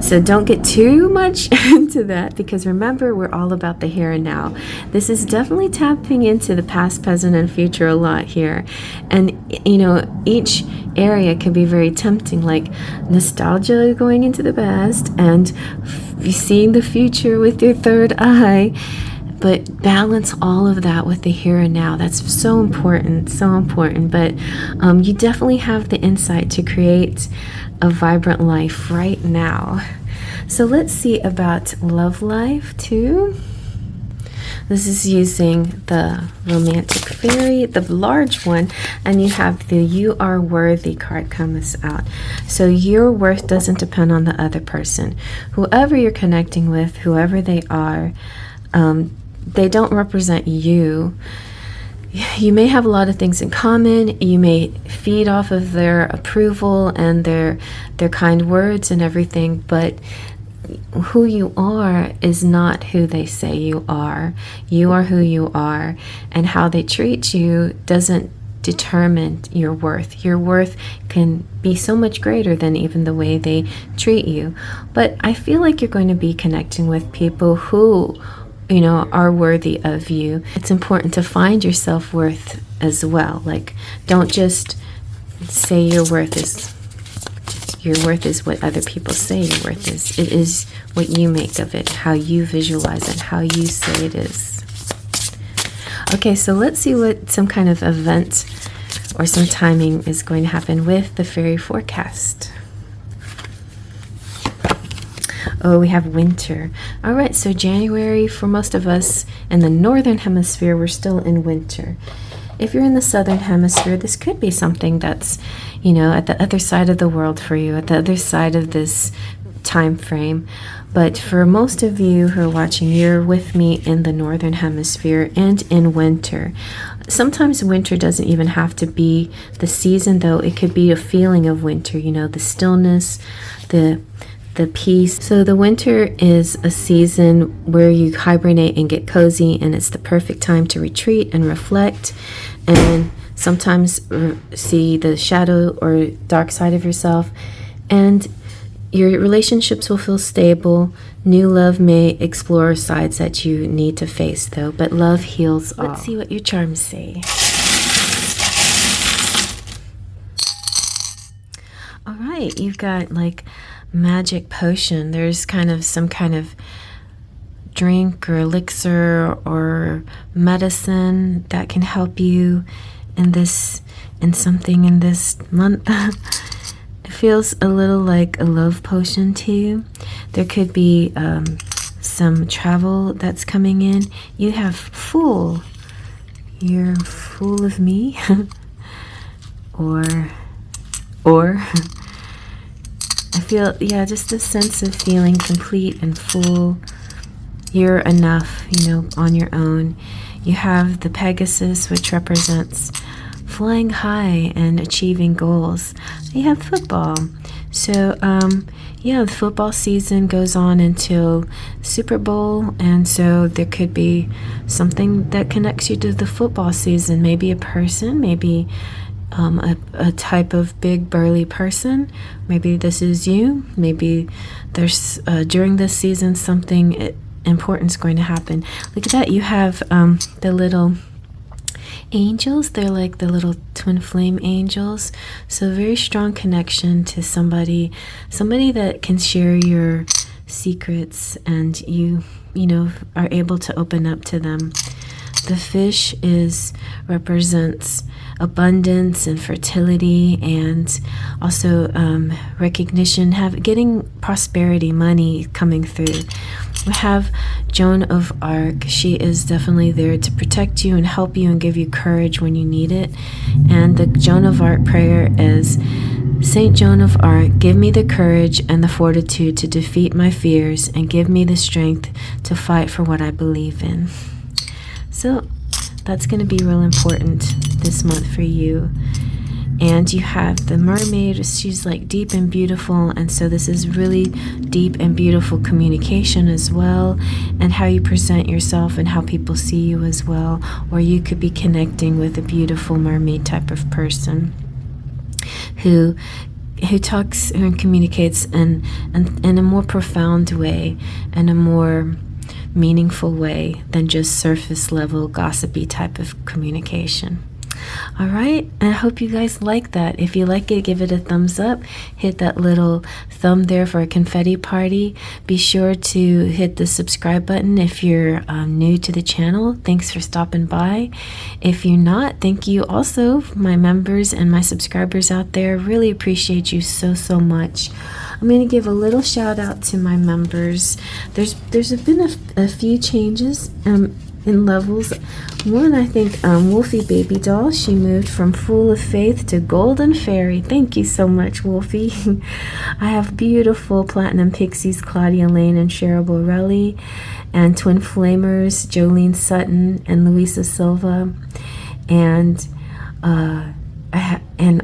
So don't get too much into that, because remember, we're all about the here and now. This is definitely tapping into the past, present, and future a lot here. And, you know, each area can be very tempting, like nostalgia going into the past and seeing the future with your third eye. But balance all of that with the here and now. That's so important, so important. But you definitely have the insight to create a vibrant life right now. So let's see about love life too. This is using the romantic fairy, the large one, and you have the You Are Worthy card comes out. So your worth doesn't depend on the other person. Whoever you're connecting with, whoever they are, they don't represent you. You may have a lot of things in common. You may feed off of their approval and their kind words and everything, but who you are is not who they say you are. You are who you are, and how they treat you doesn't determine your worth. Your worth can be so much greater than even the way they treat you. But I feel like you're going to be connecting with people who, you know, are worthy of you. It's important to find your self-worth as well. Like, don't just say your worth is what other people say your worth is. It is what you make of it, how you visualize it, how you say it is. Okay, so let's see what some kind of event or some timing is going to happen with the fairy forecast. Oh, we have winter. All right, so January, for most of us in the northern hemisphere, we're still in winter. If you're in the southern hemisphere, this could be something that's, you know, at the other side of the world for you, at the other side of this time frame. But for most of you who are watching, you're with me in the northern hemisphere and in winter. Sometimes winter doesn't even have to be the season, though. It could be a feeling of winter, you know, the stillness, the peace. So the winter is a season where you hibernate and get cozy, and it's the perfect time to retreat and reflect, and sometimes see the shadow or dark side of yourself. And your relationships will feel stable. New love may explore sides that you need to face, though, but love heals all. Let's see what your charms say. All right, you've got like magic potion. There's kind of some kind of drink or elixir or medicine that can help you in something in this month. It feels a little like a love potion to you. There could be some travel that's coming in. You have Fool. You're full of me. or I feel, yeah, just a sense of feeling complete and full. You're enough, you know, on your own. You have the Pegasus, which represents flying high and achieving goals. You have football. So, yeah, the football season goes on until Super Bowl, and so there could be something that connects you to the football season. Maybe a person, maybe a type of big burly person. Maybe this is you. Maybe there's during this season something important is going to happen. Look at that. You have the little angels. They're like the little twin flame angels. So very strong connection to somebody that can share your secrets, and you know, are able to open up to them. The fish represents abundance and fertility, and also recognition, getting prosperity, money coming through. We have Joan of Arc. She is definitely there to protect you and help you and give you courage when you need it. And the Joan of Arc prayer is, Saint Joan of Arc, give me the courage and the fortitude to defeat my fears, and give me the strength to fight for what I believe in. So that's going to be real important this month for you. And you have the mermaid. She's like deep and beautiful, and so this is really deep and beautiful communication as well, and how you present yourself and how people see you as well. Or you could be connecting with a beautiful mermaid type of person who talks and communicates in a more profound way and a more meaningful way than just surface level gossipy type of communication. All right, and I hope you guys like that. If you like it, give it a thumbs up. Hit that little thumb there for a confetti party. Be sure to hit the subscribe button if you're new to the channel. Thanks for stopping by. If you're not, thank you also, my members and my subscribers out there. Really appreciate you so much. I'm going to give a little shout out to my members. There's been a few changes in levels. One, I think, Wolfie Baby Doll, she moved from Full of Faith to Golden Fairy. Thank you so much, Wolfie. I have beautiful Platinum Pixies, Claudia Lane and Cheryl Borelli, and Twin Flamers, Jolene Sutton and Luisa Silva, and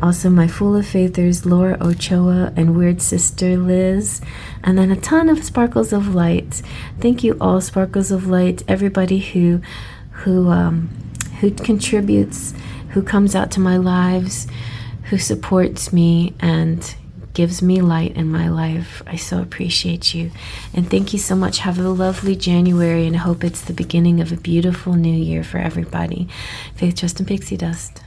also my Full of Faithers, Laura Ochoa and Weird Sister Liz, and then a ton of Sparkles of Light. Thank you all, Sparkles of Light, everybody who contributes, who comes out to my lives, who supports me and gives me light in my life. I so appreciate you, and thank you so much. Have a lovely January, and I hope it's the beginning of a beautiful new year for everybody. Faith, Trust, and Pixie Dust.